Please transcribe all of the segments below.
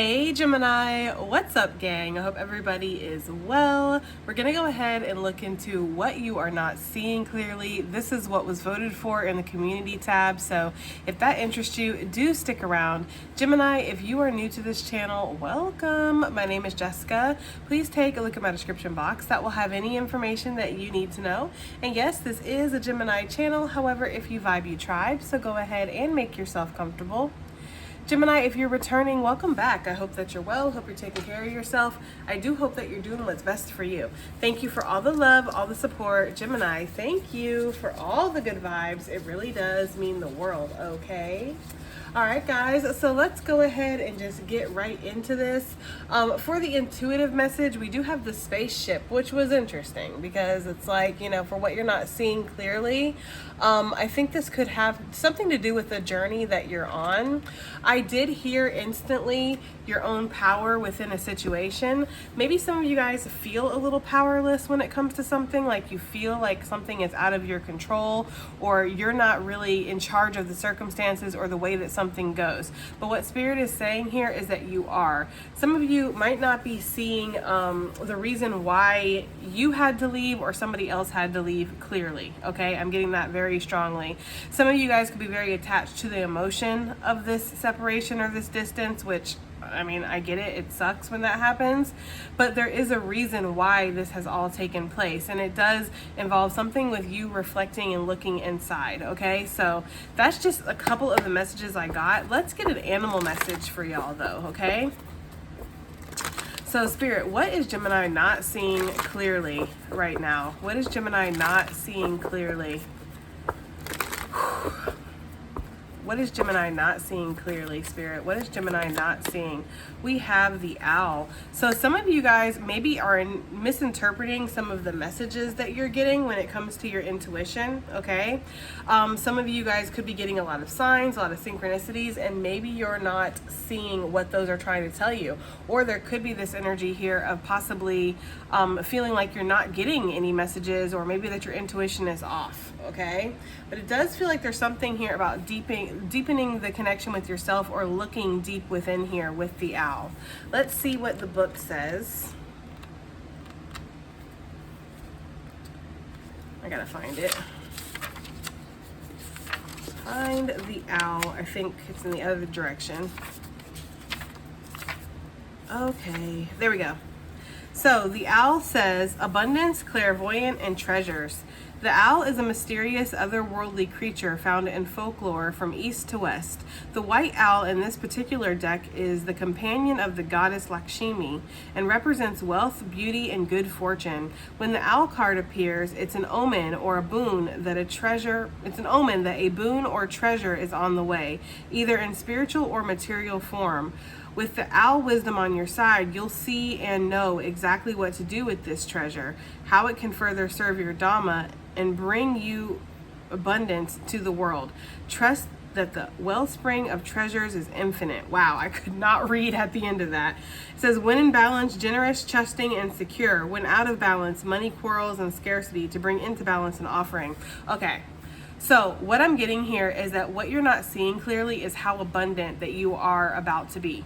Hey Gemini, what's up gang? I hope everybody is well. We're gonna go ahead and look into what you are not seeing clearly. This is what was voted for in the community tab, so if that interests you, do stick around. Gemini, if you are new to this channel, welcome. My name is Jessica. Please take a look at my description box. That will have any information that you need to know. And yes, this is a Gemini channel. However, if you vibe, you tribe, so go ahead and make yourself comfortable. Gemini, if you're returning, welcome back. I hope that you're well. Hope you're taking care of yourself. I do hope that you're doing what's best for you. Thank you for all the love, all the support. Gemini, thank you for all the good vibes. It really does mean the world, okay? All right, guys, so let's go ahead and just get right into this. For the intuitive message, we do have the spaceship, which was interesting because it's like, you know, for what you're not seeing clearly, I think this could have something to do with the journey that you're on. I did hear instantly your own power within a situation. Maybe some of you guys feel a little powerless when it comes to something, like you feel like something is out of your control or you're not really in charge of the circumstances or the way that something goes. But what Spirit is saying here is that you are. Some of you might not be seeing the reason why you had to leave or somebody else had to leave clearly, okay? I'm getting that very strongly. Some of you guys could be very attached to the emotion of this separation or this distance, which, I mean, I get it. It sucks when that happens, but there is a reason why this has all taken place. And it does involve something with you reflecting and looking inside. Okay. So that's just a couple of the messages I got. Let's get an animal message for y'all though. Okay. So Spirit, what is Gemini not seeing clearly right now? What is Gemini not seeing clearly? What is Gemini not seeing clearly, Spirit? What is Gemini not seeing? We have the owl. So some of you guys maybe are misinterpreting some of the messages that you're getting when it comes to your intuition, okay? Some of you guys could be getting a lot of signs, a lot of synchronicities, and maybe you're not seeing what those are trying to tell you. Or there could be this energy here of possibly feeling like you're not getting any messages, or maybe that your intuition is off, okay? But it does feel like there's something here about deepening the connection with yourself or looking deep within here with the owl. Let's see what the book says. I gotta find it. Find the owl. I think it's in the other direction. Okay, there we go. So the owl says abundance, clairvoyant, and treasures. The owl is a mysterious otherworldly creature found in folklore from east to west. The white owl in this particular deck is the companion of the goddess Lakshmi and represents wealth, beauty, and good fortune. When the owl card appears, it's an omen or a boon that a boon or treasure is on the way, either in spiritual or material form. With the owl wisdom on your side, you'll see and know exactly what to do with this treasure, how it can further serve your Dhamma and bring you abundance to the world. Trust that the wellspring of treasures is infinite. Wow, I could not read at the end of that. It says, when in balance, generous, trusting, and secure. When out of balance, money, quarrels, and scarcity to bring into balance an offering. Okay. So what I'm getting here is that what you're not seeing clearly is how abundant that you are about to be.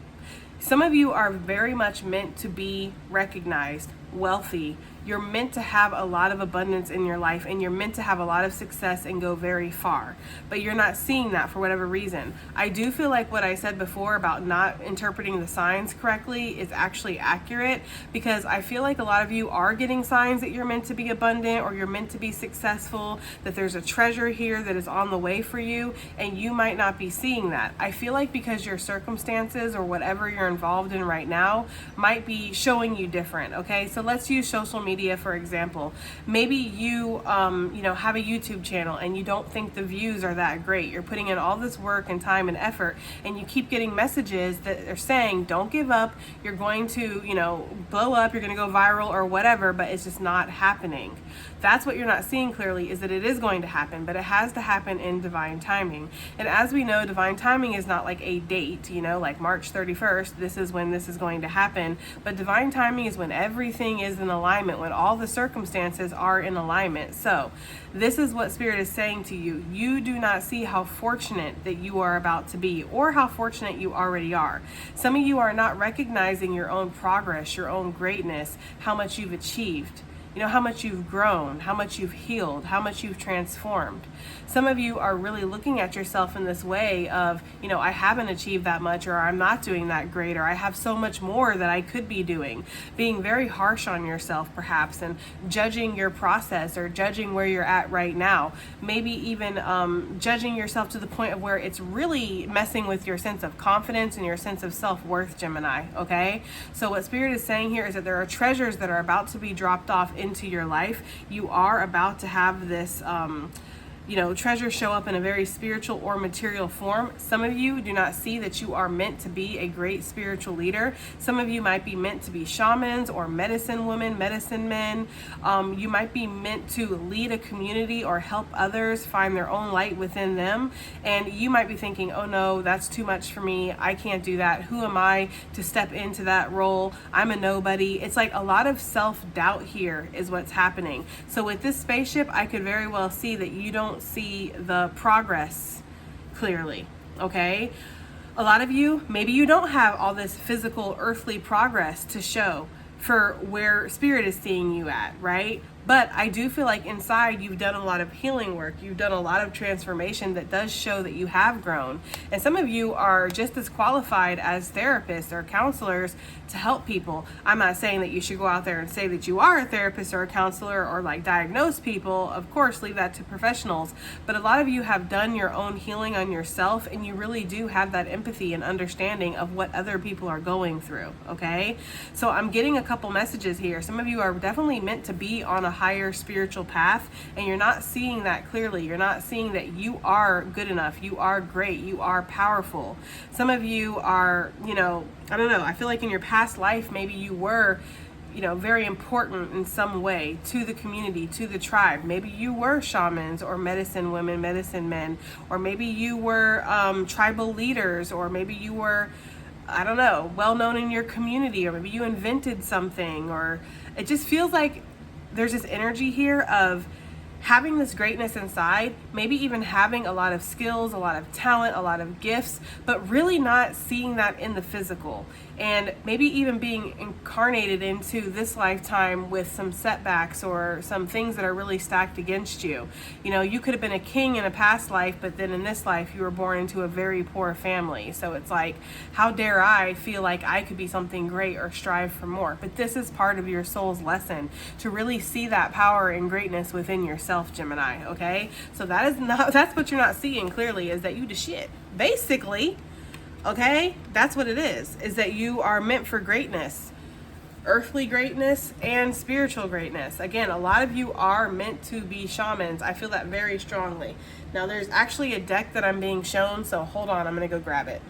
Some of you are very much meant to be recognized, wealthy. You're meant to have a lot of abundance in your life, and you're meant to have a lot of success and go very far, but you're not seeing that for whatever reason. I do feel like what I said before about not interpreting the signs correctly is actually accurate, because I feel like a lot of you are getting signs that you're meant to be abundant or you're meant to be successful, that there's a treasure here that is on the way for you, and you might not be seeing that. I feel like because your circumstances or whatever you're involved in right now might be showing you different, okay? So let's use social media for example. Maybe you have a YouTube channel and you don't think the views are that great. You're putting in all this work and time and effort, and you keep getting messages that are saying don't give up, you're going to blow up, you're going to go viral or whatever, but it's just not happening. That's what you're not seeing clearly, is that it is going to happen, but it has to happen in divine timing. And as we know, divine timing is not like a date, like March 31st, this is when this is going to happen. But divine timing is when everything is in alignment, when all the circumstances are in alignment. So this is what Spirit is saying to you. You do not see how fortunate that you are about to be, or how fortunate you already are. Some of you are not recognizing your own progress, your own greatness, how much you've achieved. How much you've grown, how much you've healed, how much you've transformed. Some of you are really looking at yourself in this way of, I haven't achieved that much, or I'm not doing that great, or I have so much more that I could be doing. Being very harsh on yourself, perhaps, and judging your process or judging where you're at right now. Maybe even judging yourself to the point of where it's really messing with your sense of confidence and your sense of self-worth, Gemini, okay? So what Spirit is saying here is that there are treasures that are about to be dropped off into your life. You are about to have this treasure show up in a very spiritual or material form. Some of you do not see that you are meant to be a great spiritual leader. Some of you might be meant to be shamans or medicine women, medicine men. You might be meant to lead a community or help others find their own light within them. And you might be thinking, oh no, that's too much for me. I can't do that. Who am I to step into that role? I'm a nobody. It's like a lot of self-doubt here is what's happening. So with this spaceship, I could very well see that you don't see the progress clearly, okay? A lot of you, maybe you don't have all this physical earthly progress to show for where Spirit is seeing you at, right? But I do feel like inside you've done a lot of healing work. You've done a lot of transformation that does show that you have grown. And some of you are just as qualified as therapists or counselors to help people. I'm not saying that you should go out there and say that you are a therapist or a counselor or like diagnose people. Of course, leave that to professionals. But a lot of you have done your own healing on yourself, and you really do have that empathy and understanding of what other people are going through, okay? So I'm getting a couple messages here. Some of you are definitely meant to be on a higher spiritual path, and you're not seeing that clearly. You're not seeing that you are good enough, you are great, you are powerful. Some of you are, I don't know, I feel like in your past life maybe you were very important in some way to the community, to the tribe. Maybe you were shamans or medicine women, medicine men, or maybe you were tribal leaders, or maybe you were, I don't know, well known in your community, or maybe you invented something. Or it just feels like there's this energy here of having this greatness inside, maybe even having a lot of skills, a lot of talent, a lot of gifts, but really not seeing that in the physical. And maybe even being incarnated into this lifetime with some setbacks or some things that are really stacked against you. You could have been a king in a past life, but then in this life you were born into a very poor family. So it's like, how dare I feel like I could be something great or strive for more? But this is part of your soul's lesson, to really see that power and greatness within yourself, Gemini, okay? So that's what you're not seeing clearly, is that you the shit. Basically, okay, that's what it is that you are meant for greatness, earthly greatness and spiritual greatness. Again, a lot of you are meant to be shamans. I feel that very strongly. Now, there's actually a deck that I'm being shown, so hold on, I'm gonna go grab it.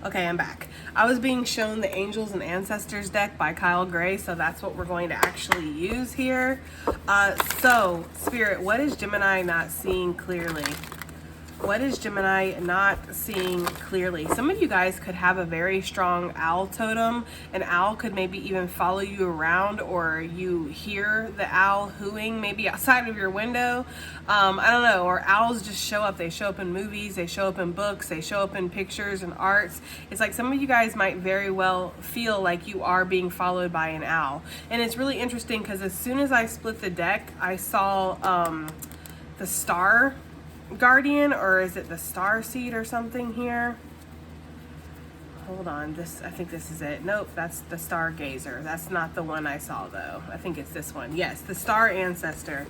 Okay, I'm back. I was being shown the Angels and Ancestors deck by Kyle Gray, so that's what we're going to actually use here. So, Spirit, what is Gemini not seeing clearly? What is Gemini not seeing clearly? Some of you guys could have a very strong owl totem. An owl could maybe even follow you around, or you hear the owl hooing maybe outside of your window. I don't know, or owls just show up. They show up in movies, they show up in books, they show up in pictures and arts. It's like some of you guys might very well feel like you are being followed by an owl. And it's really interesting because as soon as I split the deck, I saw the star guardian, or is it the star seed or something here? Hold on, I think this is it. Nope, that's the stargazer. That's not the one I saw though. I think it's this one. Yes, the star ancestor.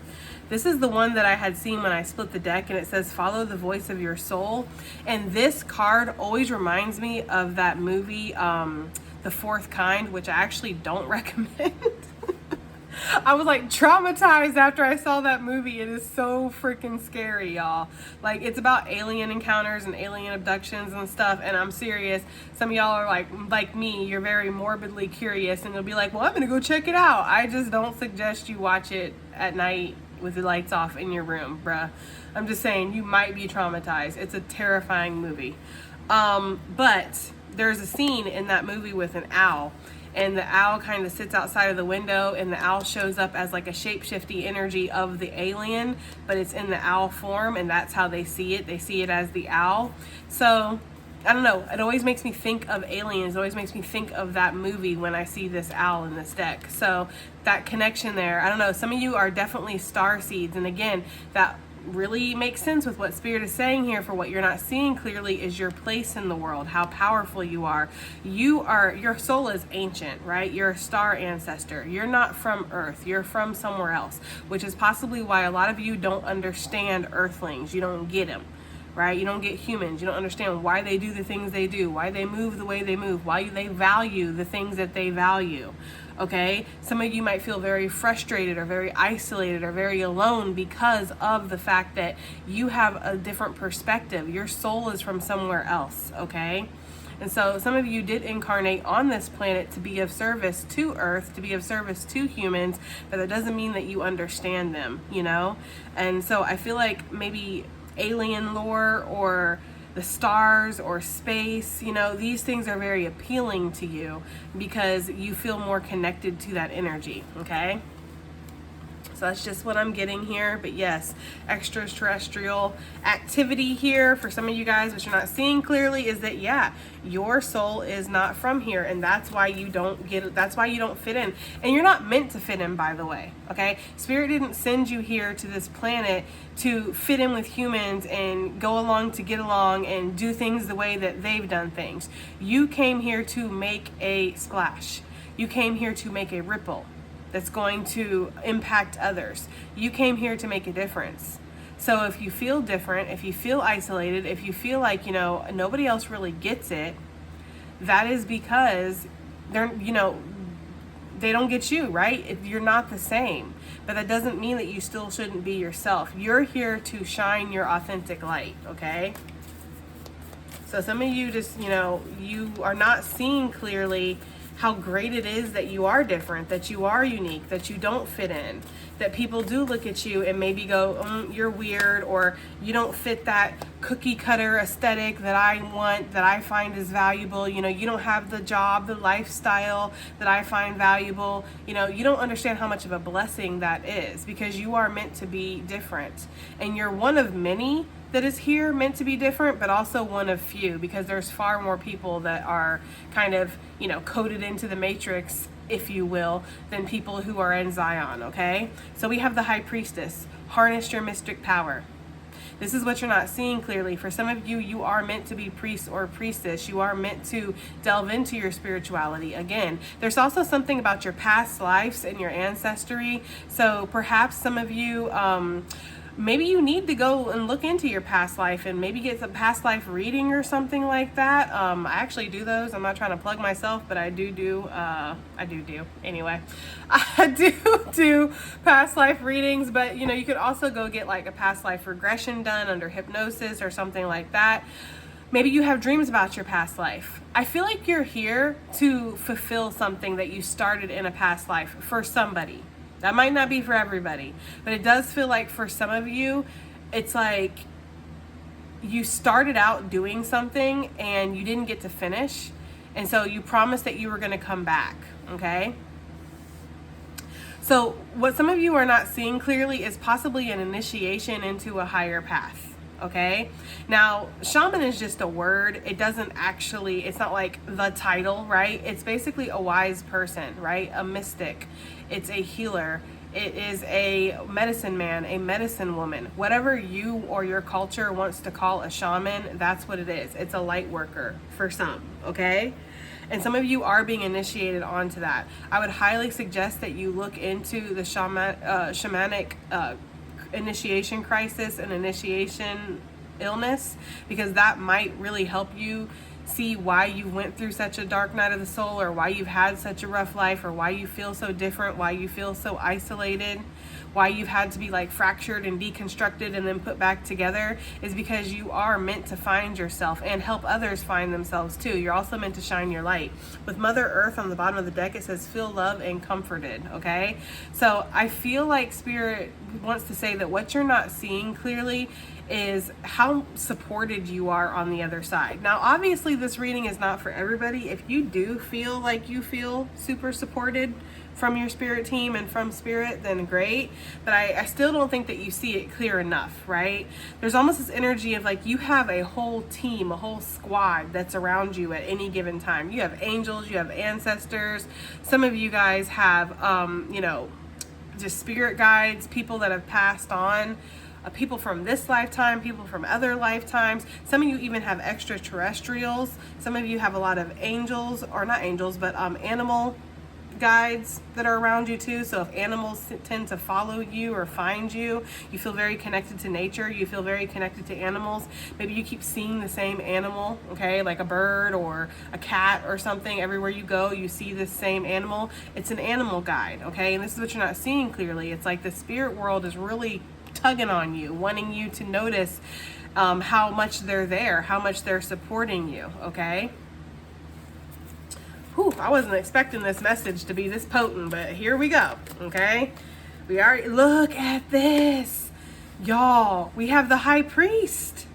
This is the one that I had seen when I split the deck, and it says follow the voice of your soul. And this card always reminds me of that movie, The Fourth Kind, which I actually don't recommend. I was like traumatized after I saw that movie. It is so freaking scary, y'all. Like, it's about alien encounters and alien abductions and stuff, and I'm serious. Some of y'all are like me, you're very morbidly curious, and you'll be like, well, I'm gonna go check it out. I just don't suggest you watch it at night with the lights off in your room, bruh. I'm just saying, you might be traumatized. It's a terrifying movie. But there's a scene in that movie with an owl, and the owl kind of sits outside of the window, and the owl shows up as like a shape-shifty energy of the alien, but it's in the owl form, and that's how they see it. They see it as the owl. So I don't know, it always makes me think of aliens. It always makes me think of that movie when I see this owl in this deck. So that connection there, I don't know, some of you are definitely star seeds, and again, that really makes sense with what Spirit is saying here. For what you're not seeing clearly is your place in the world, how powerful you are. Your soul is ancient, right? You're a star ancestor. You're not from Earth. You're from somewhere else, which is possibly why a lot of you don't understand Earthlings. You don't get them, right? You don't get humans. You don't understand why they do the things they do, why they move the way they move, why they value the things that they value. Okay, some of you might feel very frustrated or very isolated or very alone because of the fact that you have a different perspective. Your soul is from somewhere else, okay? And so some of you did incarnate on this planet to be of service to Earth, to be of service to humans, but that doesn't mean that you understand them, you know? And so I feel like maybe alien lore or the stars or space, you know, these things are very appealing to you because you feel more connected to that energy, okay? So that's just what I'm getting here. But yes, extraterrestrial activity here for some of you guys, what you're not seeing clearly is that, yeah, your soul is not from here, and that's why you don't get it. That's why you don't fit in. And you're not meant to fit in, by the way, okay? Spirit didn't send you here to this planet to fit in with humans and go along to get along and do things the way that they've done things. You came here to make a splash. You came here to make a ripple that's going to impact others. You came here to make a difference. So if you feel different, if you feel isolated, if you feel like, you know, nobody else really gets it, that is because they're, you know, they don't get you, right? If you're not the same. But that doesn't mean that you still shouldn't be yourself. You're here to shine your authentic light, okay? So some of you just, you know, you are not seeing clearly how great it is that you are different, that you are unique, that you don't fit in, that people do look at you and maybe go, you're weird, or you don't fit that cookie cutter aesthetic that I want, that I find is valuable. You know, you don't have the job, the lifestyle that I find valuable. You know, you don't understand how much of a blessing that is, because you are meant to be different. And you're one of many that is here meant to be different, but also one of few, because there's far more people that are kind of, you know, coded into the matrix, if you will, than people who are in Zion, okay? So we have the High Priestess. Harness your mystic power. This is what you're not seeing clearly. For some of you, you are meant to be priest or priestess. You are meant to delve into your spirituality. Again, there's also something about your past lives and your ancestry. So perhaps some of you, maybe you need to go and look into your past life and maybe get some past life reading or something like that. I actually do those. I'm not trying to plug myself, but I do anyway. I do past life readings, but you know, you could also go get like a past life regression done under hypnosis or something like that. Maybe you have dreams about your past life. I feel like you're here to fulfill something that you started in a past life for somebody. That might not be for everybody, but it does feel like for some of you, it's like you started out doing something and you didn't get to finish. And so you promised that you were going to come back, okay? So what some of you are not seeing clearly is possibly an initiation into a higher path, okay? Now, shaman is just a word. It doesn't actually, it's not like the title, right? It's basically a wise person, right? A mystic. It's a healer. It is a medicine man, a medicine woman. Whatever you or your culture wants to call a shaman, that's what it is. It's a light worker for some, okay? And some of you are being initiated onto that. I would highly suggest that you look into the shamanic initiation crisis and initiation illness, because that might really help you see why you went through such a dark night of the soul, or why you've had such a rough life, or why you feel so different, why you feel so isolated, why you've had to be like fractured and deconstructed and then put back together, is because you are meant to find yourself and help others find themselves too. You're also meant to shine your light. With Mother Earth on the bottom of the deck, it says feel love and comforted, okay? So I feel like Spirit wants to say that what you're not seeing clearly is how supported you are on the other side. Now, obviously this reading is not for everybody. If you do feel like you feel super supported from your spirit team and from Spirit, then great. But I still don't think that you see it clear enough, right? There's almost this energy of like you have a whole team, a whole squad that's around you at any given time. You have angels, you have ancestors. Some of you guys have, you know, just spirit guides, people that have passed on. People from this lifetime, people from other lifetimes. Some of you even have extraterrestrials. Some of you have a lot of angels, or not angels, but animal guides that are around you too. So if animals tend to follow you or find you, you feel very connected to nature, you feel very connected to animals. Maybe you keep seeing the same animal, okay, like a bird or a cat or something. Everywhere you go, you see this same animal. It's an animal guide, okay? And this is what you're not seeing clearly. It's like the spirit world is really tugging on you, wanting you to notice how much they're there, how much they're supporting you, okay? Whew, I wasn't expecting this message to be this potent, but here we go, okay? We already, look at this. Y'all, we have the High Priest.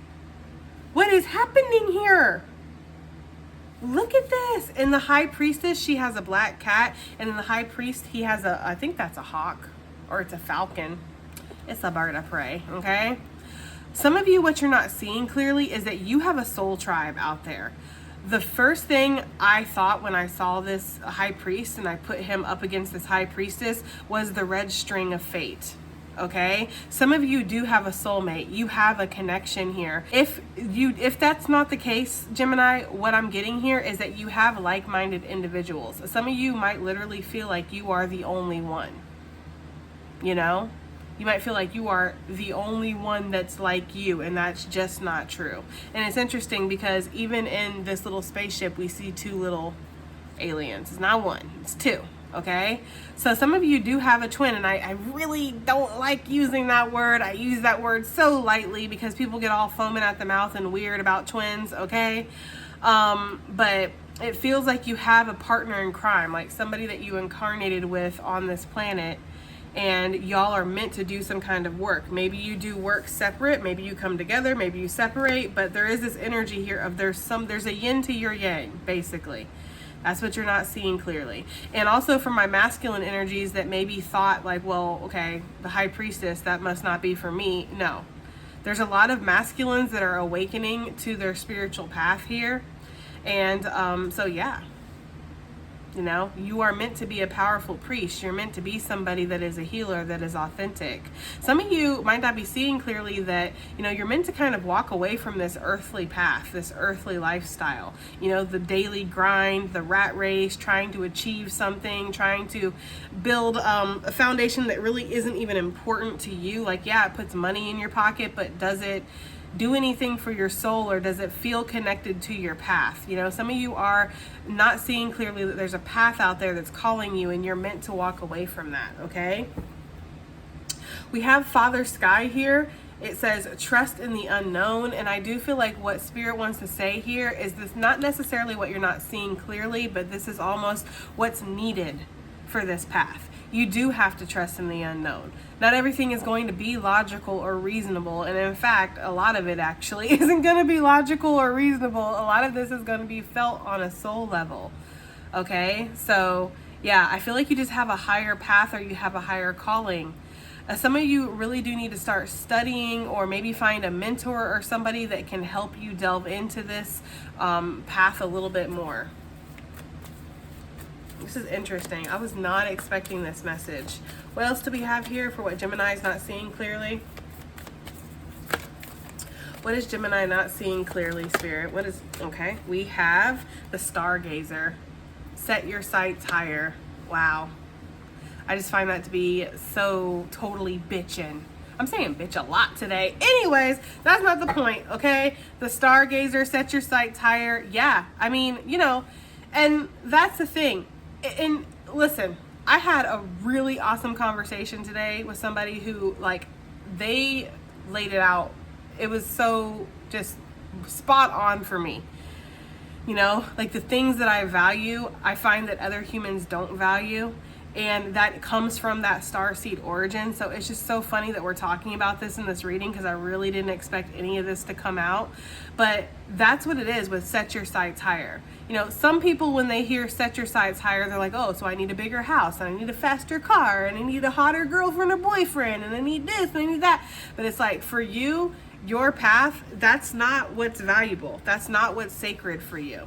What is happening here? Look at this. And the High Priestess, she has a black cat, and then the High Priest, he has a, I think that's a hawk, or it's a falcon. It's a bird of prey, okay? Some of you, what you're not seeing clearly is that you have a soul tribe out there. The first thing I thought when I saw this High Priest and I put him up against this High Priestess was the red string of fate, okay? Some of you do have a soulmate. You have a connection here. If that's not the case, Gemini, what I'm getting here is that you have like-minded individuals. Some of you might literally feel like you are the only one, you know? You might feel like you are the only one that's like you, and that's just not true. And it's interesting because even in this little spaceship, we see two little aliens. It's not one, it's two, okay? So some of you do have a twin, and I really don't like using that word. I use that word so lightly because people get all foaming at the mouth and weird about twins, okay? But it feels like you have a partner in crime, like somebody that you incarnated with on this planet, and y'all are meant to do some kind of work. Maybe you do work separate, maybe you come together, maybe you separate, but there is this energy here of there's a yin to your yang, basically. That's what you're not seeing clearly. And also for my masculine energies that maybe thought like, well, okay, the High Priestess, that must not be for me. No. There's a lot of masculines that are awakening to their spiritual path here. And so yeah. You know, you are meant to be a powerful priest. You're meant to be somebody that is a healer, that is authentic. Some of you might not be seeing clearly that, you know, you're meant to kind of walk away from this earthly path, this earthly lifestyle. You know, the daily grind, the rat race, trying to achieve something, trying to build a foundation that really isn't even important to you. Like, yeah, it puts money in your pocket, but does it do anything for your soul, or does it feel connected to your path? You know, some of you are not seeing clearly that there's a path out there that's calling you, and you're meant to walk away from that, okay? We have Father Sky here. It says trust in the unknown, and I do feel like what Spirit wants to say here is this not necessarily what you're not seeing clearly, but this is almost what's needed for this path. You do have to trust in the unknown. Not everything is going to be logical or reasonable. And in fact, a lot of it actually isn't going to be logical or reasonable. A lot of this is going to be felt on a soul level. Okay? So yeah, I feel like you just have a higher path, or you have a higher calling. Some of you really do need to start studying, or maybe find a mentor or somebody that can help you delve into this path a little bit more. This is interesting. I was not expecting this message. What else do we have here for what Gemini is not seeing clearly? What is Gemini not seeing clearly, Spirit? What is, okay, we have the Stargazer. Set your sights higher. Wow. I just find that to be so totally bitchin'. I'm saying bitch a lot today. Anyways, that's not the point, okay? The Stargazer, set your sights higher. Yeah, I mean, you know, and that's the thing. And listen, I had a really awesome conversation today with somebody who, like, they laid it out. It was so just spot on for me. You know, like the things that I value, I find that other humans don't value. And that comes from that starseed origin. So it's just so funny that we're talking about this in this reading, because I really didn't expect any of this to come out. But that's what it is with set your sights higher. You know, some people, when they hear set your sights higher, they're like, oh, so I need a bigger house, and I need a faster car, and I need a hotter girlfriend or boyfriend, and I need this, and I need that. But it's like, for you, your path, that's not what's valuable. That's not what's sacred for you.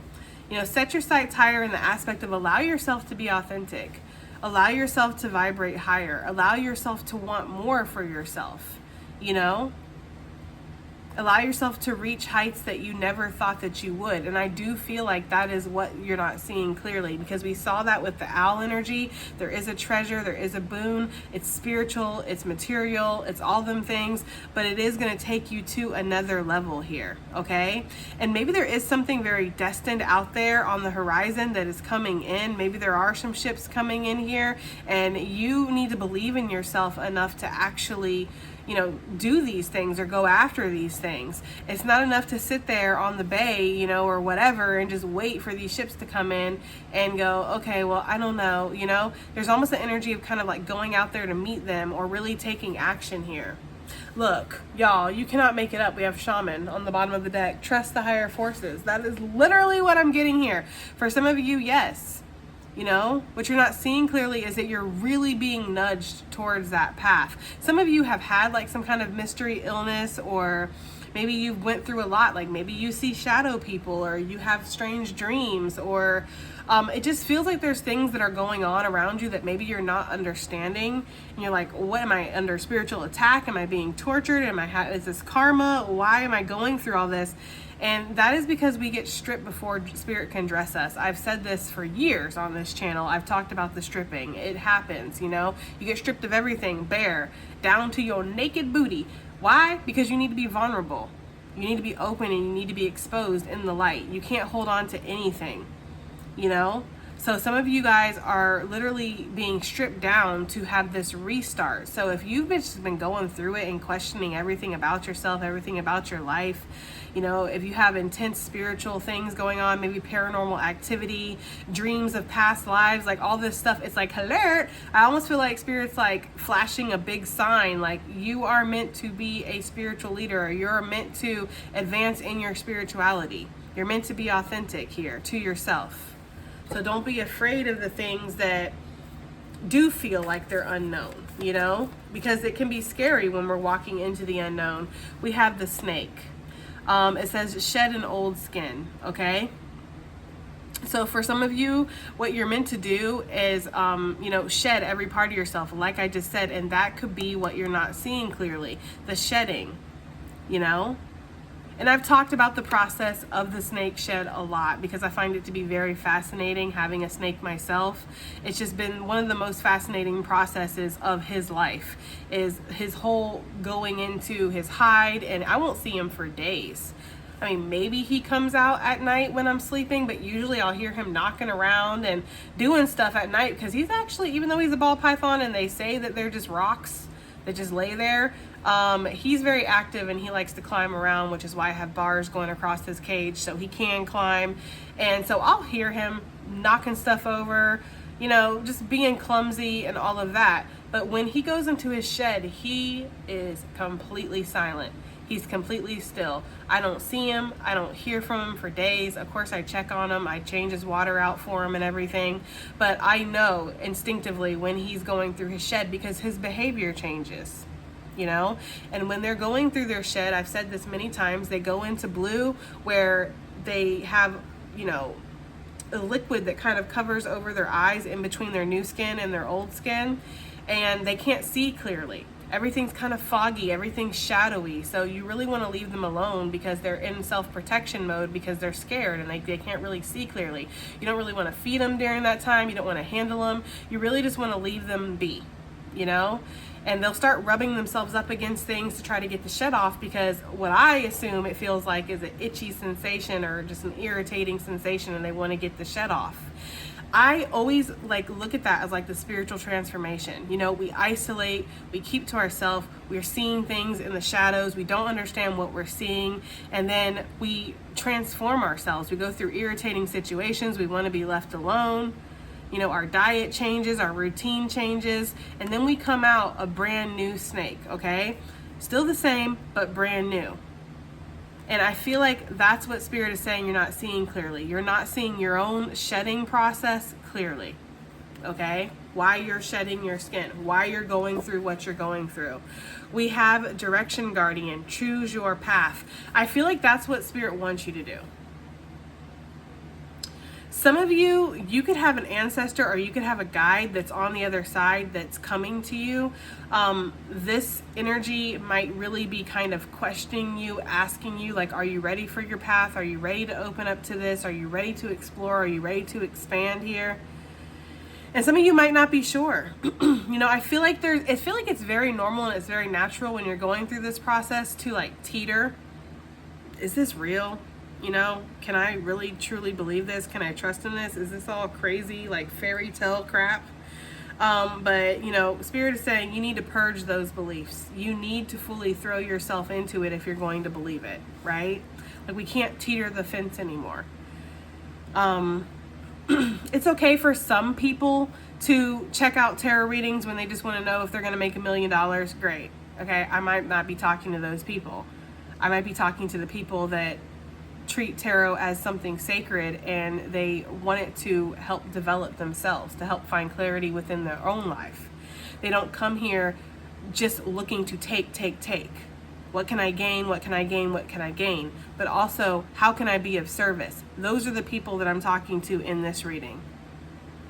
You know, set your sights higher in the aspect of allow yourself to be authentic. Allow yourself to vibrate higher. Allow yourself to want more for yourself, you know? Allow yourself to reach heights that you never thought that you would. And I do feel like that is what you're not seeing clearly, because we saw that with the owl energy. There is a treasure, there is a boon. It's spiritual, it's material, it's all them things, but it is going to take you to another level here, okay? And maybe there is something very destined out there on the horizon that is coming in. Maybe there are some ships coming in here, and you need to believe in yourself enough to actually, you know, do these things or go after these things. It's not enough to sit there on the bay, you know, or whatever, and just wait for these ships to come in and go, okay, well, I don't know, you know. There's almost an energy of kind of like going out there to meet them or really taking action here. Look, y'all, you cannot make it up. We have Shaman on the bottom of the deck. Trust the higher forces. That is literally what I'm getting here. For some of you, yes. You know, what you're not seeing clearly is that you're really being nudged towards that path. Some of you have had like some kind of mystery illness, or maybe you went through a lot. Like maybe you see shadow people, or you have strange dreams, or it just feels like there's things that are going on around you that maybe you're not understanding. And you're like, what, am I under spiritual attack? Am I being tortured? Is this karma? Why am I going through all this? And that is because we get stripped before spirit can dress us. I've said this for years on this channel. I've talked about the stripping. It happens, you know. You get stripped of everything, bare, down to your naked booty. Why? Because you need to be vulnerable. You need to be open, and you need to be exposed in the light. You can't hold on to anything, you know. So some of you guys are literally being stripped down to have this restart. So if you've just been going through it and questioning everything about yourself, everything about your life, you know, if you have intense spiritual things going on, maybe paranormal activity, dreams of past lives, like all this stuff, it's like, alert. I almost feel like spirit's like flashing a big sign, like you are meant to be a spiritual leader, or you're meant to advance in your spirituality. You're meant to be authentic here to yourself. So don't be afraid of the things that do feel like they're unknown, you know, because it can be scary when we're walking into the unknown. We have the snake. It says shed an old skin, okay? So for some of you, what you're meant to do is, you know, shed every part of yourself, like I just said, and that could be what you're not seeing clearly, the shedding, you know? And I've talked about the process of the snake shed a lot, because I find it to be very fascinating, having a snake myself. It's just been one of the most fascinating processes of his life, is his whole going into his hide, and I won't see him for days. I mean, maybe he comes out at night when I'm sleeping, but usually I'll hear him knocking around and doing stuff at night, because he's actually, even though he's a ball python and they say that they're just rocks that just lay there, he's very active, and he likes to climb around, which is why I have bars going across his cage so he can climb. And so I'll hear him knocking stuff over, you know, just being clumsy and all of that. But when he goes into his shed, he is completely silent. He's completely still. I don't see him. I don't hear from him for days. Of course, I check on him. I change his water out for him and everything. But I know instinctively when he's going through his shed, because his behavior changes, you know? And when they're going through their shed, I've said this many times, they go into blue, where they have, you know, a liquid that kind of covers over their eyes in between their new skin and their old skin, and they can't see clearly. Everything's kind of foggy, everything's shadowy. So you really want to leave them alone, because they're in self-protection mode, because they're scared and they can't really see clearly. You don't really want to feed them during that time. You don't want to handle them. You really just want to leave them be, you know? And they'll start rubbing themselves up against things to try to get the shed off, because what I assume it feels like is an itchy sensation or just an irritating sensation, and they want to get the shed off. I always like look at that as like the spiritual transformation. You know, we isolate, we keep to ourselves, we're seeing things in the shadows, we don't understand what we're seeing, and then we transform ourselves. We go through irritating situations, we want to be left alone. You know, our diet changes, our routine changes, and then we come out a brand new snake, okay? Still the same, but brand new. And I feel like that's what Spirit is saying you're not seeing clearly. You're not seeing your own shedding process clearly, okay? Why you're shedding your skin, why you're going through what you're going through. We have Direction Guardian, choose your path. I feel like that's what Spirit wants you to do. Some of you, you could have an ancestor or you could have a guide that's on the other side that's coming to you. This energy might really be kind of questioning you, asking you, like, are you ready for your path? Are you ready to open up to this? Are you ready to explore? Are you ready to expand here? And some of you might not be sure. You know, I feel like it's very normal and it's very natural when you're going through this process to like teeter. Is this real? You know, can I really truly believe this? Can I trust in this? Is this all crazy, like fairy tale crap? But, you know, Spirit is saying you need to purge those beliefs. You need to fully throw yourself into it if you're going to believe it, right? Like, we can't teeter the fence anymore. It's okay for some people to check out tarot readings when they just want to know if they're going to make $1 million. Great. Okay, I might not be talking to those people. I might be talking to the people that treat tarot as something sacred and they want it to help develop themselves, to help find clarity within their own life. They don't come here just looking to take. What can I gain? What can I gain? What can I gain? But also, how can I be of service? Those are the people that I'm talking to in this reading.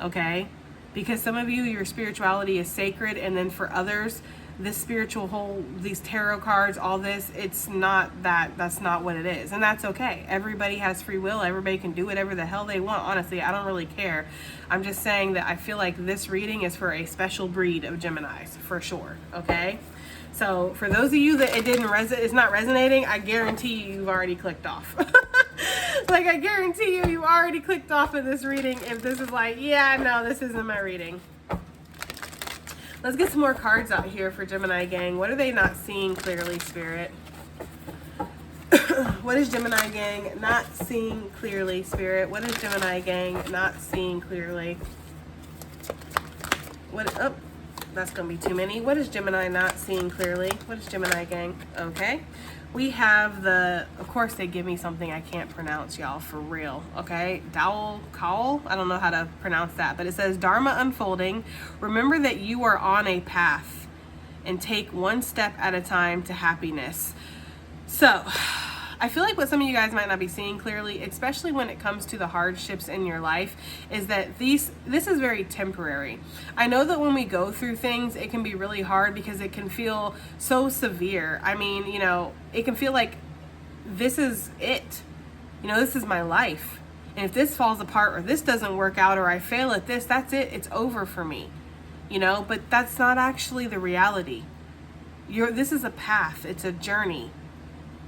Okay? Because some of you, your spirituality is sacred, and then for others, this spiritual whole, these tarot cards, all this, it's not that. That's not what it is. And that's okay. Everybody has free will. Everybody can do whatever the hell they want. Honestly, I don't really care. I'm just saying that I feel like this reading is for a special breed of Geminis, for sure. Okay? So for those of you that it's not resonating, I guarantee you've already clicked off. Like, I guarantee you already clicked off of this reading if this is like, yeah, no, this isn't my reading. Let's get some more cards out here for Gemini gang. What are they not seeing clearly, Spirit? What is Gemini gang not seeing clearly, Spirit? What is Gemini gang not seeing clearly? Oh, that's going to be too many. What is Gemini not seeing clearly? What is Gemini gang? Okay. We have of course they give me something I can't pronounce, y'all, for real. Okay. Dowel Call? I don't know how to pronounce that, but it says Dharma unfolding. Remember that you are on a path and take one step at a time to happiness. So I feel like what some of you guys might not be seeing clearly, especially when it comes to the hardships in your life, is that this is very temporary. I know that when we go through things, it can be really hard because it can feel so severe. I mean, you know, it can feel like this is it. You know, this is my life. And if this falls apart or this doesn't work out or I fail at this, that's it. It's over for me. You know, but that's not actually the reality. This is a path. It's a journey,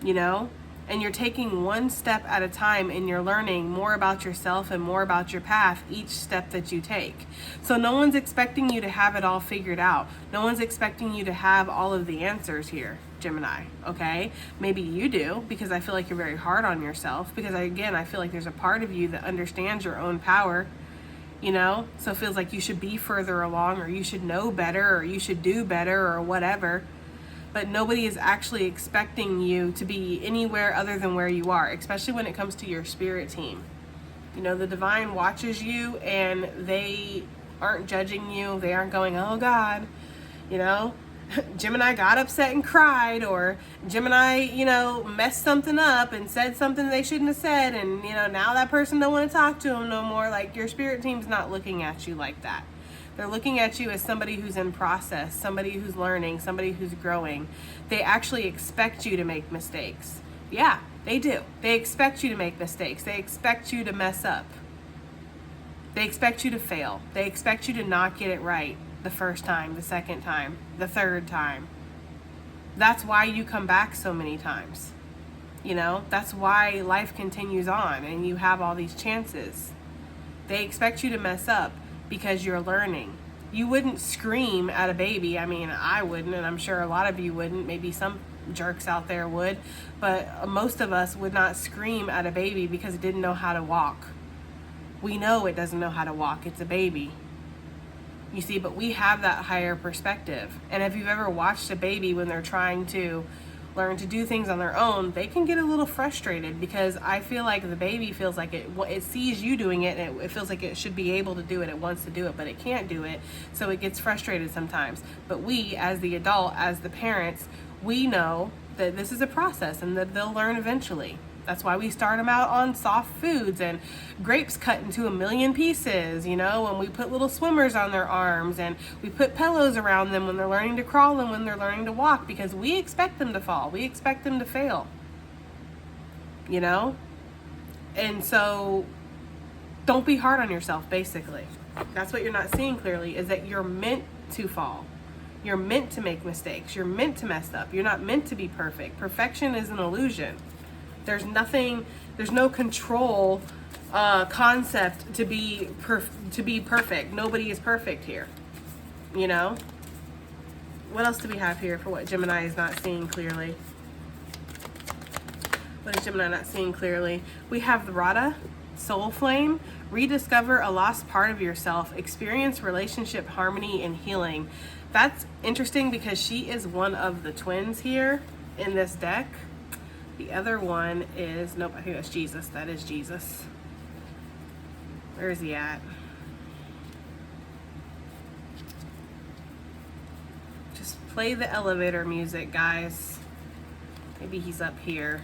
you know? And you're taking one step at a time and you're learning more about yourself and more about your path each step that you take. So no one's expecting you to have it all figured out. No one's expecting you to have all of the answers here, Gemini, okay? Maybe you do, because I feel like you're very hard on yourself, because I feel like there's a part of you that understands your own power, you know? So it feels like you should be further along, or you should know better, or you should do better, or whatever. But nobody is actually expecting you to be anywhere other than where you are, especially when it comes to your spirit team. You know, the divine watches you and they aren't judging you. They aren't going, oh God, you know, Gemini got upset and cried, or Gemini, you know, messed something up and said something they shouldn't have said. And, you know, now that person don't want to talk to them no more. Like, your spirit team's not looking at you like that. They're looking at you as somebody who's in process, somebody who's learning, somebody who's growing. They actually expect you to make mistakes. Yeah, they do. They expect you to make mistakes. They expect you to mess up. They expect you to fail. They expect you to not get it right the first time, the second time, the third time. That's why you come back so many times. You know, that's why life continues on and you have all these chances. They expect you to mess up because you're learning. You wouldn't scream at a baby. I mean, I wouldn't, and I'm sure a lot of you wouldn't. Maybe some jerks out there would, but most of us would not scream at a baby because it didn't know how to walk. We know it doesn't know how to walk. It's a baby. You see, but we have that higher perspective. And if you've ever watched a baby when they're trying to learn to do things on their own, they can get a little frustrated, because I feel like the baby feels like it sees you doing it, and it feels like it should be able to do it. It wants to do it, but it can't do it. So it gets frustrated sometimes. But we, as the adult, as the parents, we know that this is a process and that they'll learn eventually. That's why we start them out on soft foods and grapes cut into a million pieces, you know, and we put little swimmers on their arms, and we put pillows around them when they're learning to crawl and when they're learning to walk, because we expect them to fall. We expect them to fail, you know? And so don't be hard on yourself, basically. That's what you're not seeing clearly, is that you're meant to fall. You're meant to make mistakes. You're meant to mess up. You're not meant to be perfect. Perfection is an illusion. There's no control concept to be perfect. Nobody is perfect here, you know? What else do we have here for what Gemini is not seeing clearly? What is Gemini not seeing clearly? We have the Rada, Soul Flame, rediscover a lost part of yourself, experience relationship harmony and healing. That's interesting because she is one of the twins here in this deck. The other one is, nope, I think that's Jesus. That is Jesus. Where is he at? Just play the elevator music, guys. Maybe he's up here.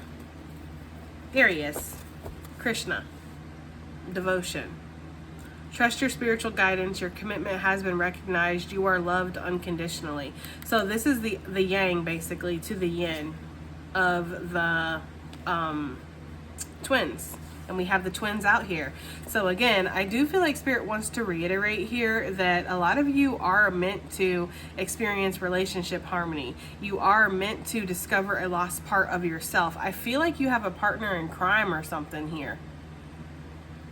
There he is. Krishna. Devotion. Trust your spiritual guidance. Your commitment has been recognized. You are loved unconditionally. So this is the yang, basically, to the yin of the twins. And we have the twins out here. So again, I do feel like Spirit wants to reiterate here that a lot of you are meant to experience relationship harmony. You are meant to discover a lost part of yourself. I feel like you have a partner in crime or something here.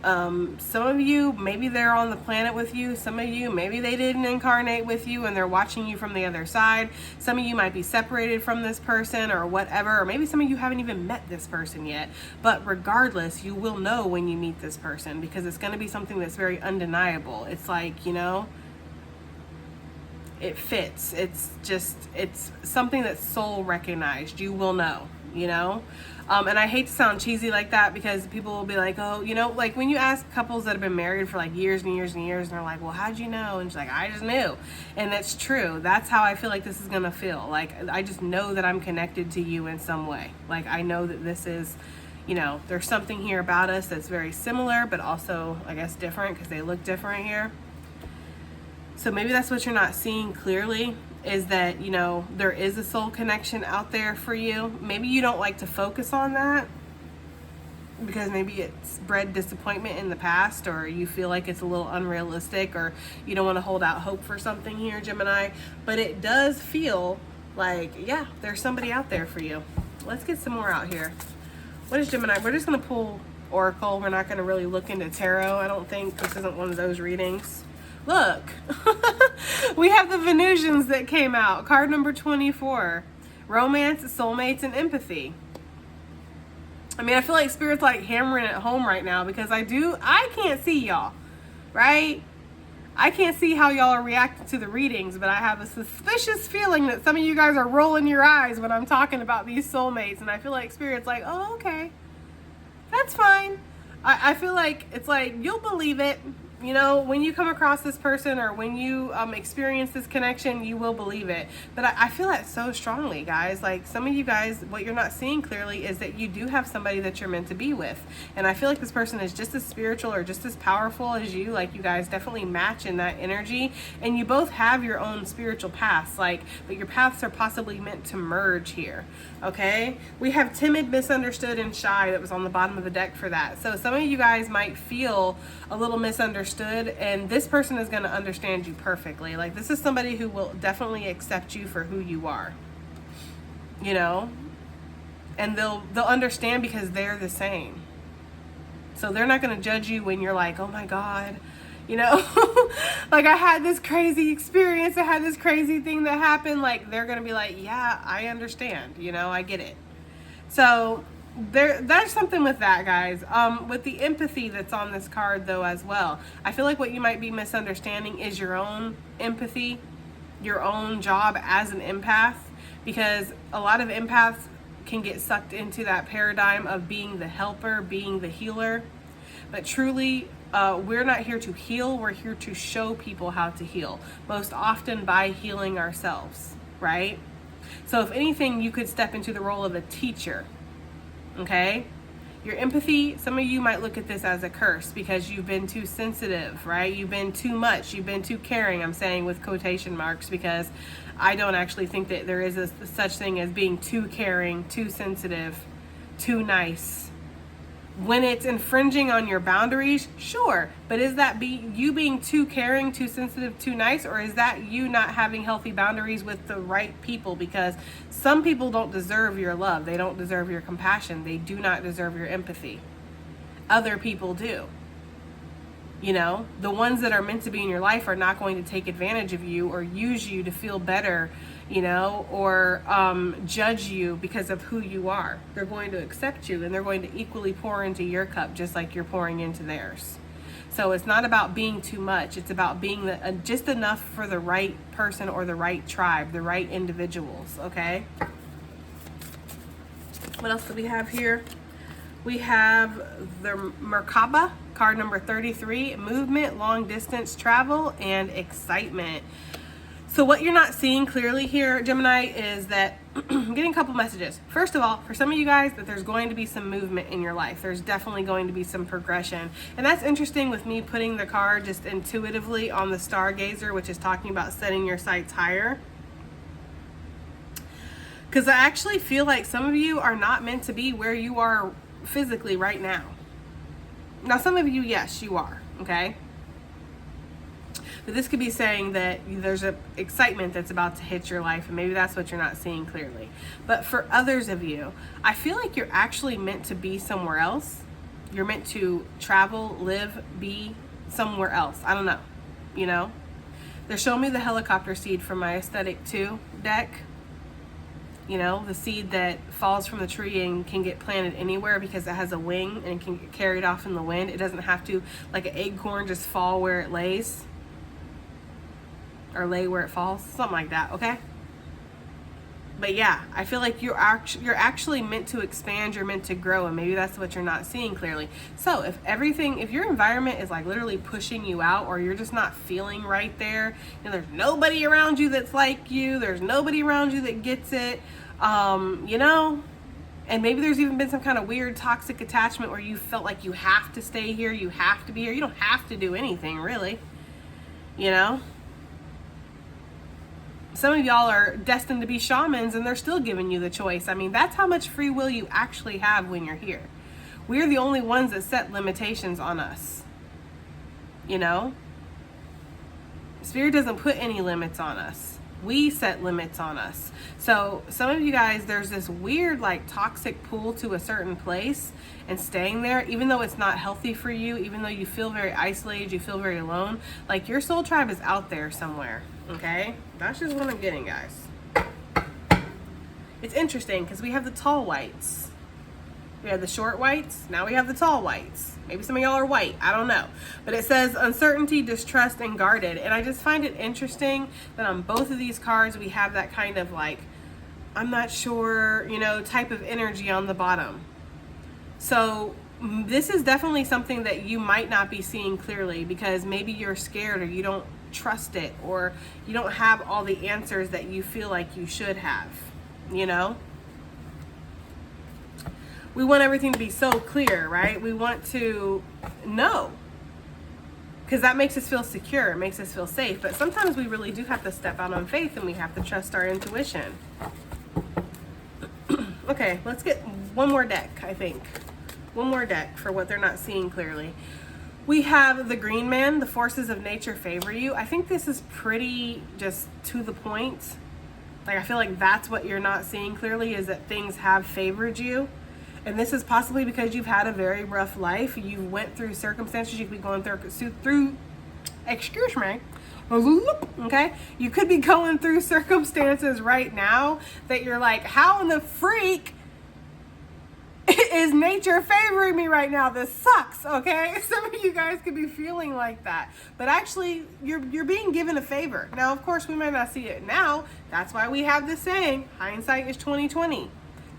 Some of you, maybe they're on the planet with you. Some of you, maybe they didn't incarnate with you and they're watching you from the other side. Some of you might be separated from this person or whatever, or maybe some of you haven't even met this person yet. But regardless, you will know when you meet this person, because it's going to be something that's very undeniable. It's like, you know, it fits. It's something that's soul recognized. You will know, you know? And I hate to sound cheesy like that, because people will be like, oh, you know, like when you ask couples that have been married for like years and years and years, and they're like, well, how'd you know? And she's like, I just knew. And that's true. That's how I feel like this is going to feel. Like, I just know that I'm connected to you in some way. Like, I know that this is, you know, there's something here about us that's very similar, but also, I guess, different, because they look different here. So maybe that's what you're not seeing clearly, is that, you know, there is a soul connection out there for you. Maybe you don't like to focus on that because maybe it's bred disappointment in the past, or you feel like it's a little unrealistic, or you don't want to hold out hope for something here, Gemini. But it does feel like, yeah, there's somebody out there for you. Let's get some more out here. What is Gemini? We're just going to pull Oracle. We're not going to really look into tarot. I don't think this isn't one of those readings. Look, we have the Venusians that came out. Card number 24. Romance, soulmates, and empathy. I mean, I feel like Spirit's like hammering it home right now, because I can't see y'all, right? I can't see how y'all are reacting to the readings, but I have a suspicious feeling that some of you guys are rolling your eyes when I'm talking about these soulmates. And I feel like Spirit's like, oh, okay, that's fine. I feel like it's like, you'll believe it. You know, when you come across this person, or when you experience this connection, you will believe it. But I feel that so strongly, guys. Like, some of you guys, what you're not seeing clearly is that you do have somebody that you're meant to be with. And I feel like this person is just as spiritual or just as powerful as you. Like, you guys definitely match in that energy. And you both have your own spiritual paths. Like, but your paths are possibly meant to merge here. Okay? We have timid, misunderstood, and shy that was on the bottom of the deck for that. So some of you guys might feel a little misunderstood, and this person is going to understand you perfectly. Like, this is somebody who will definitely accept you for who you are, you know, and they'll understand because they're the same. So they're not going to judge you when you're like, oh my God, you know, like I had this crazy experience. I had this crazy thing that happened. Like they're going to be like, yeah, I understand. You know, I get it. So there's something with that, guys. With the empathy that's on this card though as well. I feel like what you might be misunderstanding is your own empathy, your own job as an empath, because a lot of empaths can get sucked into that paradigm of being the helper, being the healer. But truly, we're not here to heal. We're here to show people how to heal, most often by healing ourselves, right? So if anything, you could step into the role of a teacher, okay? Your empathy, some of you might look at this as a curse because you've been too sensitive, right? You've been too much. You've been too caring. I'm saying with quotation marks because I don't actually think that there is a such thing as being too caring, too sensitive, too nice. When it's infringing on your boundaries, sure. But is that you being too caring, too sensitive, too nice? Or is that you not having healthy boundaries with the right people? Because some people don't deserve your love. They don't deserve your compassion. They do not deserve your empathy. Other people do. You know, the ones that are meant to be in your life are not going to take advantage of you or use you to feel better, you know, or judge you because of who you are. They're going to accept you and they're going to equally pour into your cup just like you're pouring into theirs. So it's not about being too much. It's about being just enough for the right person or the right tribe, the right individuals, okay? What else do we have here? We have the Merkaba, card number 33, movement, long distance travel, and excitement. So what you're not seeing clearly here, Gemini, is that I'm getting a couple messages. First of all, for some of you guys, that there's going to be some movement in your life. There's definitely going to be some progression. And that's interesting with me putting the card just intuitively on the Stargazer, which is talking about setting your sights higher. Because I actually feel like some of you are not meant to be where you are physically right now. Now, some of you, yes, you are, okay? But this could be saying that there's an excitement that's about to hit your life, and maybe that's what you're not seeing clearly. But for others of you, I feel like you're actually meant to be somewhere else. You're meant to travel, live, be somewhere else. I don't know, you know? They're showing me the helicopter seed from my Aesthetic 2 deck. You know, the seed that falls from the tree and can get planted anywhere because it has a wing and can get carried off in the wind. It doesn't have to, like an acorn, just fall where it lays. Or lay where it falls. Something like that, okay? But yeah, I feel like you're actually meant to expand. You're meant to grow. And maybe that's what you're not seeing clearly. So if your environment is like literally pushing you out, or you're just not feeling right there, you know, there's nobody around you that's like you. There's nobody around you that gets it. You know, and maybe there's even been some kind of weird toxic attachment where you felt like you have to stay here, you have to be here. You don't have to do anything really, you know. Some of y'all are destined to be shamans and they're still giving you the choice. I mean, that's how much free will you actually have when you're here. We're the only ones that set limitations on us, you know. Spirit doesn't put any limits on us. We set limits on us. So some of you guys, there's this weird like toxic pull to a certain place and staying there, even though it's not healthy for you, even though you feel very isolated, you feel very alone. Like your soul tribe is out there somewhere, okay? That's just what I'm getting, guys. It's interesting because we have the tall whites. We have the short whites. Now we have the tall whites. Maybe some of y'all are white. I don't know. But it says uncertainty, distrust, and guarded. And I just find it interesting that on both of these cards, we have that kind of like, I'm not sure, you know, type of energy on the bottom. So this is definitely something that you might not be seeing clearly because maybe you're scared or you don't trust it or you don't have all the answers that you feel like you should have, you know? We want everything to be so clear, right? We want to know because that makes us feel secure. It makes us feel safe. But sometimes we really do have to step out on faith and we have to trust our intuition. Okay, let's get one more deck, I think. One more deck for what they're not seeing clearly. We have the Green Man, the forces of nature favor you. I think this is pretty just to the point. Like I feel like that's what you're not seeing clearly is that things have favored you. And this is possibly because you've had a very rough life. You went through circumstances. You could be going through excuse me, okay? You could be going through circumstances right now that you're like, how in the freak is nature favoring me right now? This sucks, okay? Some of you guys could be feeling like that. But actually, you're being given a favor. Now, of course, we might not see it now. That's why we have this saying, hindsight is 20/20.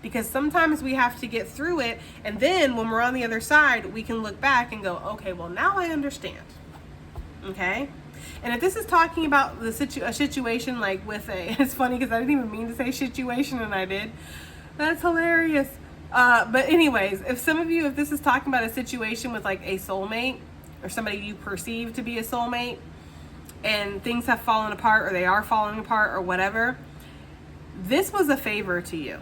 Because sometimes we have to get through it, and then when we're on the other side, we can look back and go, okay, well, now I understand. Okay? And if this is talking about a situation like with it's funny because I didn't even mean to say situation and I did. That's hilarious. But anyways, if this is talking about a situation with like a soulmate or somebody you perceive to be a soulmate and things have fallen apart or they are falling apart or whatever, this was a favor to you.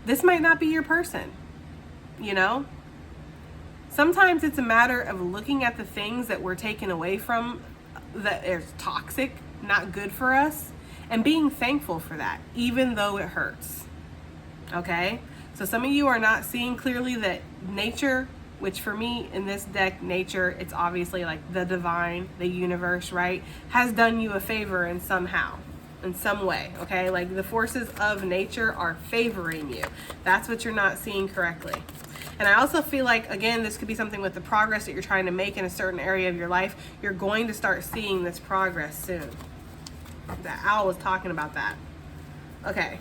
This might not be your person, you know? Sometimes it's a matter of looking at the things that we're taken away from that is toxic, not good for us, and being thankful for that, even though it hurts. Okay? So some of you are not seeing clearly that nature, which for me in this deck, nature, it's obviously like the divine, the universe, right? Has done you a favor in some way, okay? Like the forces of nature are favoring you. That's what you're not seeing correctly. And I also feel like, again, this could be something with the progress that you're trying to make in a certain area of your life. You're going to start seeing this progress soon. The owl was talking about that. Okay.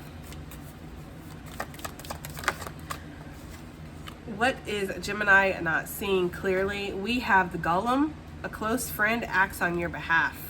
What is Gemini not seeing clearly? We have the golem. A close friend acts on your behalf.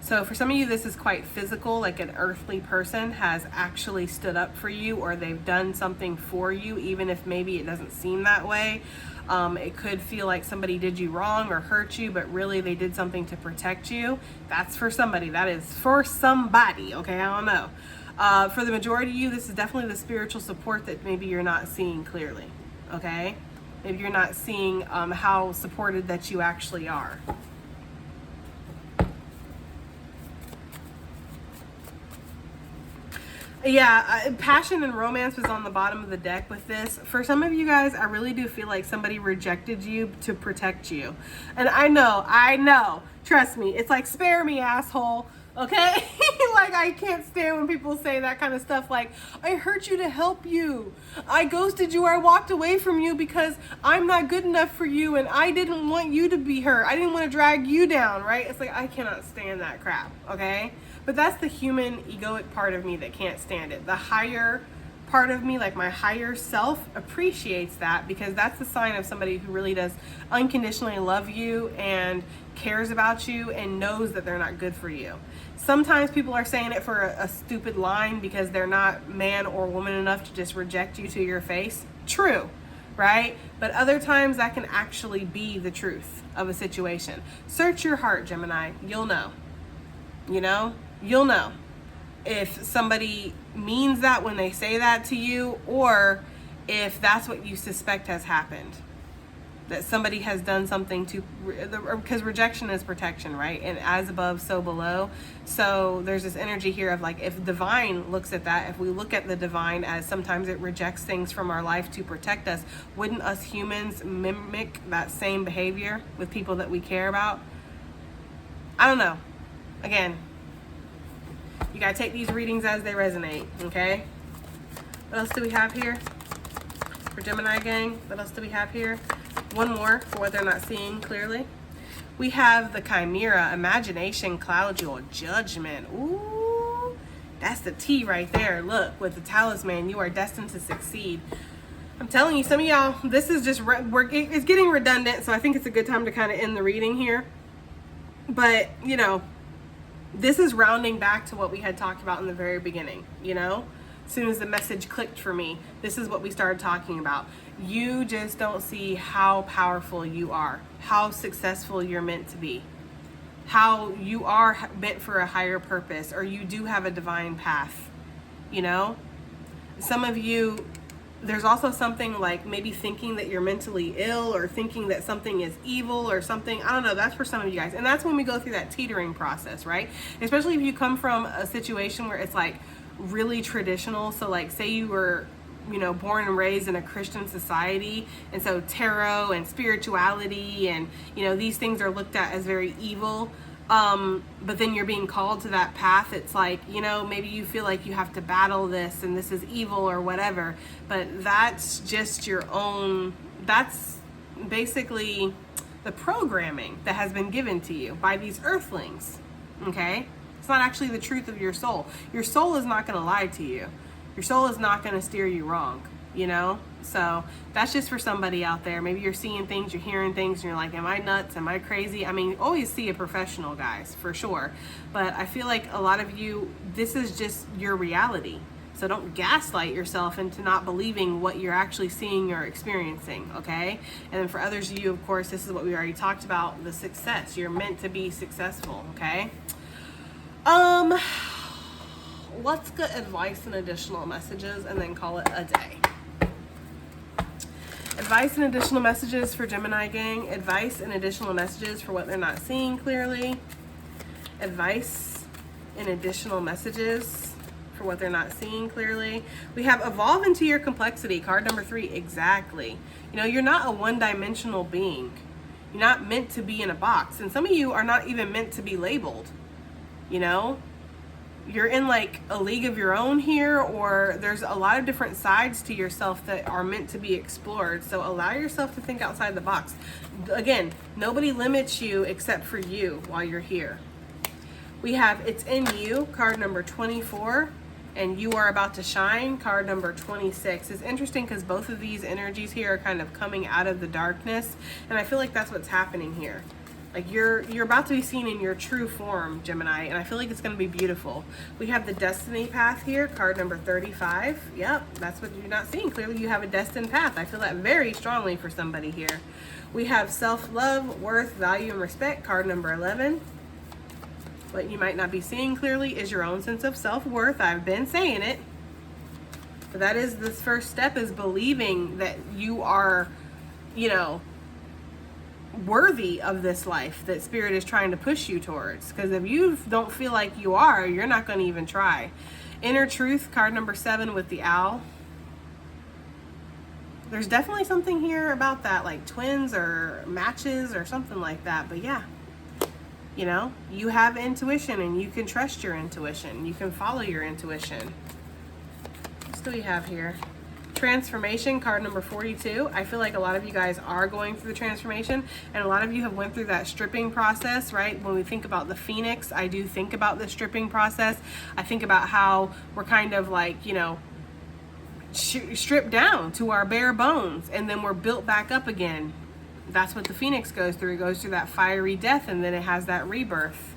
So for some of you, this is quite physical, like an earthly person has actually stood up for you or they've done something for you, even if maybe it doesn't seem that way. It could feel like somebody did you wrong or hurt you, but really they did something to protect you. That's for somebody. That is for somebody, okay? I don't know. For the majority of you, this is definitely the spiritual support that maybe you're not seeing clearly, okay? Maybe you're not seeing how supported that you actually are. Yeah, passion and romance was on the bottom of the deck with this. For some of you guys, I really do feel like somebody rejected you to protect you. And I know, trust me, it's like, spare me, asshole, okay? Like, I can't stand when people say that kind of stuff like, I hurt you to help you. I ghosted you or I walked away from you because I'm not good enough for you and I didn't want you to be hurt. I didn't want to drag you down, right? It's like, I cannot stand that crap, okay? But that's the human egoic part of me that can't stand it. The higher part of me, like my higher self, appreciates that because that's the sign of somebody who really does unconditionally love you and cares about you and knows that they're not good for you. Sometimes people are saying it for a stupid line because they're not man or woman enough to just reject you to your face. True, right? But other times that can actually be the truth of a situation. Search your heart, Gemini. You'll know. You know? You'll know if somebody means that when they say that to you or if that's what you suspect has happened. That somebody has done something to, because rejection is protection, right? And as above, so below. So there's this energy here of like, if divine looks at that, if we look at the divine as sometimes it rejects things from our life to protect us, wouldn't us humans mimic that same behavior with people that we care about? I don't know. Again, you gotta take these readings as they resonate, okay? What else do we have here for Gemini gang? What else do we have here? One more for what they're not seeing clearly. We have the Chimera, imagination clouds your judgment. Ooh, that's the T right there. Look, with the talisman, you are destined to succeed. I'm telling you, some of y'all, this is just, it's getting redundant, so I think it's a good time to kind of end the reading here. But, you know, this is rounding back to what we had talked about in the very beginning, you know? As soon as the message clicked for me, this is what we started talking about. You just don't see how powerful you are, how successful you're meant to be, how you are meant for a higher purpose, or you do have a divine path, you know? Some of you, there's also something like maybe thinking that you're mentally ill or thinking that something is evil or something. I don't know. That's for some of you guys. And that's when we go through that teetering process, right? Especially if you come from a situation where it's like, really traditional. So like say you were, you know, born and raised in a Christian society, and so tarot and spirituality and, you know, these things are looked at as very evil. But then you're being called to that path. It's like, you know, maybe you feel like you have to battle this and this is evil or whatever, but that's just your own, that's basically the programming that has been given to you by these earthlings. Okay? It's not actually the truth of your soul. Your soul is not going to lie to you. Your soul is not going to steer you wrong, you know? So that's just for somebody out there. Maybe you're seeing things, you're hearing things, and you're like, am I nuts? Am I crazy? I mean, always see a professional, guys, for sure. But I feel like a lot of you, this is just your reality. So don't gaslight yourself into not believing what you're actually seeing or experiencing, okay? And then for others of you, of course, this is what we already talked about, the success. You're meant to be successful, okay? Let's get advice and additional messages and then call it a day. Advice and additional messages for Gemini gang. Advice and additional messages for what they're not seeing clearly. Advice and additional messages for what they're not seeing clearly. We have evolve into your complexity, card number 3. Exactly. You know, you're not a one-dimensional being. You're not meant to be in a box. And some of you are not even meant to be labeled. You know, you're in like a league of your own here, or there's a lot of different sides to yourself that are meant to be explored. So allow yourself to think outside the box. Again, nobody limits you except for you while you're here. We have it's in you, card number 24, and you are about to shine, card number 26. It's interesting because both of these energies here are kind of coming out of the darkness, and I feel like that's what's happening here. Like you're about to be seen in your true form, Gemini, and I feel like it's going to be beautiful. We have the destiny path here, card number 35. Yep, that's what you're not seeing. Clearly you have a destined path. I feel that very strongly for somebody here. We have self-love, worth, value, and respect, card number 11. What you might not be seeing clearly is your own sense of self-worth. I've been saying it. But that is this first step, is believing that you are, you know, worthy of this life that Spirit is trying to push you towards. Because if you don't feel like you are, you're not going to even try. Inner truth, card number 7 with the owl. There's definitely something here about that, like twins or matches or something like that. But yeah, you know, you have intuition and you can trust your intuition. You can follow your intuition. What do we have here? Transformation, card number 42. I feel like a lot of you guys are going through the transformation, and a lot of you have went through that stripping process, right? When we think about the phoenix, I do think about the stripping process. I think about how we're kind of like, you know, stripped down to our bare bones, and then we're built back up again. That's what the phoenix goes through. It goes through that fiery death, and then it has that rebirth.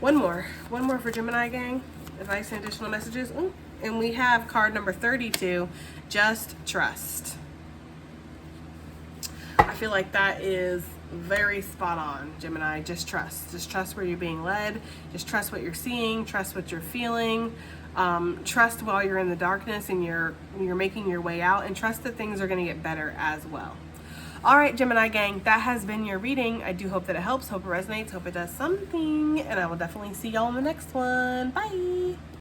One more for Gemini gang. Advice and additional messages. Ooh. And we have card number 32, just trust. I feel like that is very spot on, Gemini. Just trust. Just trust where you're being led. Just trust what you're seeing. Trust what you're feeling. Trust while you're in the darkness and you're making your way out, and trust that things are going to get better as well. All right, Gemini gang, that has been your reading. I do hope that it helps. Hope it resonates. Hope it does something. And I will definitely see y'all in the next one. Bye.